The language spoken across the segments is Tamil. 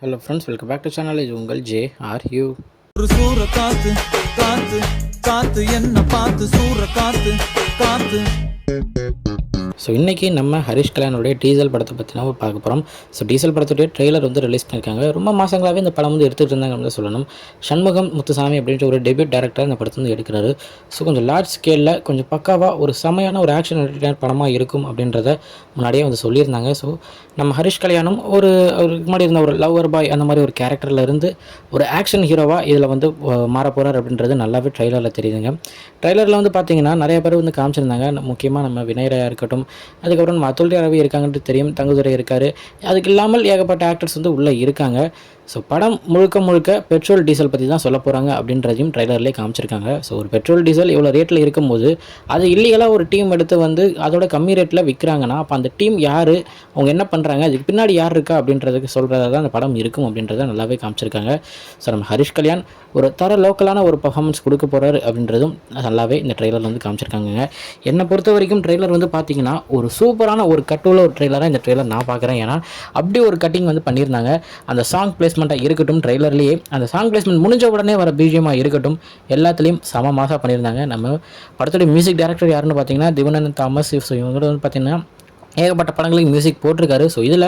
Hello friends, welcome back to channel. இது உங்கள் JRU. ஒரு சூற காத்து காத்து காத்து என்ன பார்த்து சூற காத்து காத்து. ஸோ இன்றைக்கி நம்ம ஹரிஷ் கல்யாணுடைய டீசல் படத்தை பற்றி நம்ம பார்க்க போகிறோம். ஸோ டீசல் படத்துடைய ட்ரெய்லர் வந்து ரிலீஸ் பண்ணியிருக்காங்க. ரொம்ப மாதங்களாகவே இந்த படம் வந்து எடுத்துகிட்டு இருந்தாங்க அப்படின்னு சொல்லணும். சண்முகம் முத்துசாமி அப்படின்ற ஒரு டெபியூட் டேரக்டர் இந்த படத்தை வந்து எடுக்கிறாரு. ஸோ கொஞ்சம் லார்ஜ் ஸ்கேலில் கொஞ்சம் பக்காவாக ஒரு செமையான ஒரு ஆக்ஷன் என்டர்டெய்னர் படமாக இருக்கும் அப்படின்றத முன்னாடியே வந்து சொல்லியிருந்தாங்க. ஸோ நம்ம ஹரிஷ் கல்யாணம் அவருக்கு முன்னாடி இருந்த ஒரு லவ்வர் பாய் அந்த மாதிரி ஒரு கேரக்டரில் இருந்து ஒரு ஆக்ஷன் ஹீரோவாக இதில் வந்து மாற போகிறார் அப்படின்றது நல்லாவே ட்ரெய்லரில் தெரியுதுங்க. ட்ரெய்லரில் வந்து பார்த்திங்கன்னா நிறைய பேர் வந்து காமிச்சிருந்தாங்க. முக்கியமாக நம்ம வினயராக இருக்கட்டும், அதுக்கப்புறம் நம்ம அதுல்யா ரவி இருக்காங்கன்ட்டு தெரியும், தங்குதுரை இருக்கார், அதுக்கு இல்லாமல் ஏகப்பட்ட ஆக்டர்ஸ் வந்து உள்ளே இருக்காங்க. ஸோ படம் முழுக்க பெட்ரோல் டீசல் பற்றி தான் சொல்ல போகிறாங்க அப்படின்றதையும் ட்ரைலர்லேயே காமிச்சிருக்காங்க. ஸோ ஒரு பெட்ரோல் டீசல் இவ்வளோ ரேட்டில் இருக்கும்போது அது இல்லீகலாக ஒரு டீம் எடுத்து வந்து அதோட கம்மி ரேட்டில் விற்கிறாங்கன்னா அப்போ அந்த டீம் யார், அவங்க என்ன பண்ணுறாங்க, அதுக்கு பின்னாடி யார் இருக்கா அப்படின்றதுக்கு சொல்கிறதா தான் அந்த படம் இருக்கும் அப்படின்றத நல்லாவே காமிச்சிருக்காங்க. ஸோ நம்ம ஹரிஷ் கல்யாண் ஒரு லோக்கலான ஒரு பர்ஃபார்மன்ஸ் கொடுக்க போகிறாரு அப்படின்றதும் நல்லாவே இந்த ட்ரெய்லர் வந்து காமிச்சிருக்காங்க. என்னை பொறுத்த வரைக்கும் ட்ரெய்லர் வந்து பார்த்திங்கன்னா ஒரு சூப்பரான ஒரு கட்டுள்ள ஒரு ட்ரெய்லராக இந்த ட்ரெய்லர் நான் பார்க்குறேன். ஏன்னா அப்படி ஒரு கட்டிங் வந்து பண்ணியிருந்தாங்க. அந்த சாங் பிளேஸ்மெண்ட்டாக இருக்கட்டும், ட்ரெய்லர்லேயே அந்த சாங் பிளேஸ்மெண்ட் முடிஞ்ச உடனே வர பிஜிஎம்மாக இருக்கட்டும், எல்லாத்துலேயும் சம மாசாக பண்ணியிருந்தாங்க. நம்ம படத்துடைய மியூசிக் டைரக்டர் யாருன்னு பார்த்தீங்கன்னா திவனன் தாமஸ். ஸோ இவங்க வந்து பார்த்திங்கன்னா ஏகப்பட்ட படங்களுக்கு மியூசிக் போட்டிருக்காரு. ஸோ இதில்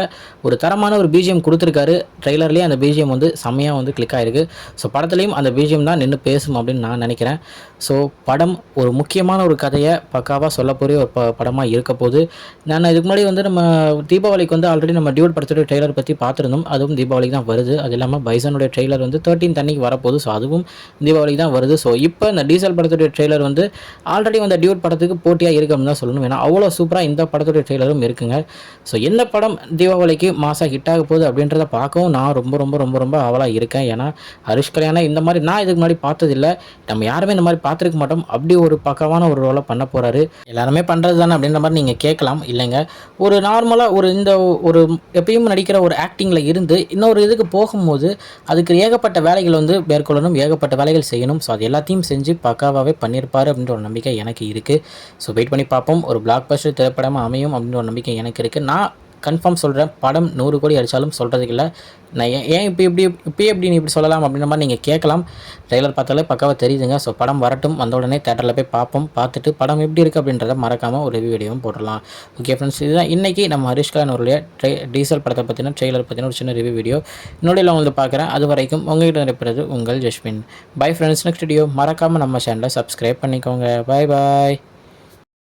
ஒரு தரமான ஒரு பிஜிஎம் கொடுத்துருக்காரு. ட்ரெய்லர்லேயே அந்த பிஜிஎம் வந்து செம்மையாக வந்து கிளிக் ஆகிருக்கு. ஸோ படத்துலேயும் அந்த பிஜிஎம் தான் நின்று பேசும் அப்படின்னு நான் நினைக்கிறேன். ஸோ படம் ஒரு முக்கியமான ஒரு கதையை பக்காவாக சொல்லப்போகிற ஒரு படமாக இருக்க போது. நான் இதுக்கு முன்னாடி வந்து நம்ம தீபாவளிக்கு வந்து ஆல்ரெடி நம்ம டியூட் படத்துடைய ட்ரெய்லர் பற்றி பார்த்துருந்தோம். அதுவும் தீபாவளிக்கு தான் வருது. அது இல்லாமல் பைசனுடைய ட்ரெய்லர் வந்து 13 அன்னைக்கு வரப்போகுது. ஸோ அதுவும் தீபாவளிக்கு தான் வருது. ஸோ இப்போ இந்த டீசல் படத்துடைய ட்ரெய்லர் வந்து ஆல்ரெடி அந்த டியூட் படத்துக்கு போட்டியாக இருக்கு அப்படின்னு தான் சொல்லணும். ஏன்னா அவ்வளோ சூப்பராக இந்த படத்துடைய ட்ரெய்லர் இருக்குங்க. ஸோ எந்த படம் தீபாவளிக்கு மாசா ஹிட் ஆக போகுது அப்படின்றத பார்க்கவும் நான் ரொம்ப அவலாக இருக்கேன். ஏன்னா ஹரிஷ் கல்யாணம் இந்த மாதிரி நான் இதுக்கு முன்னாடி பார்த்ததில்லை. நம்ம யாருமே இந்த மாதிரி பார்த்துருக்க மாட்டோம். அப்படி ஒரு பக்கமான ஒரு ரோலை பண்ண போகிறாரு. எல்லாருமே பண்ணுறது தானே அப்படின்ற மாதிரி நீங்கள் கேட்கலாம். இல்லைங்க, ஒரு நார்மலாக ஒரு எப்பயும் நடிக்கிற ஒரு ஆக்டிங்கில் இருந்து இன்னொரு இதுக்கு போகும்போது அதுக்கு ஏகப்பட்ட வேலைகள் வந்து மேற்கொள்ளணும், ஏகப்பட்ட வேலைகள் செய்யணும். ஸோ அது எல்லாத்தையும் செஞ்சு பக்காவாகவே பண்ணியிருப்பார் அப்படின்ற ஒரு நம்பிக்கை எனக்கு இருக்குது. ஸோ வெயிட் பண்ணி பார்ப்போம். ஒரு பிளாக் பஸ்டர் திரைப்படமாக அமையும் அப்படின்ற ஒரு நம்பிக்கை எனக்கு இருக்குது. நான் கன்ஃபார்ம் சொல்கிறேன், படம் 100 கோடி அடித்தாலும் சொல்கிறதுக்கு இல்லை. நான் ஏன் இப்படி நீ இப்படி சொல்லலாம் அப்படின்ற மாதிரி நீங்கள் கேட்கலாம். ட்ரெய்லர் பார்த்தாலே பக்காவாக தெரியுதுங்க. ஸோ படம் வரட்டும், வந்த உடனே தேட்டரில் போய் பார்ப்போம். பார்த்துட்டு படம் எப்படி இருக்குது அப்படின்றத மறக்காமல் ஒரு ரிவ்யூ வீடியோவும் போட்டுடலாம். ஓகே ஃப்ரெண்ட்ஸ், இதுதான் இன்றைக்கி நம்ம ஹரிஷ் கல்யாணுடைய டீசல் படத்தை பற்றின ட்ரெய்லர் பற்றின ஒரு சின்ன ரிவ்யூ வீடியோ இன்னொடையில் உங்களுக்கு பார்க்குறேன். அது வரைக்கும் உங்கள்கிட்ட இருப்பது உங்கள் Jasmine. Bye friends, next video மறக்காமல் நம்ம சேனலை சப்ஸ்கிரைப் பண்ணிக்கோங்க. பாய்.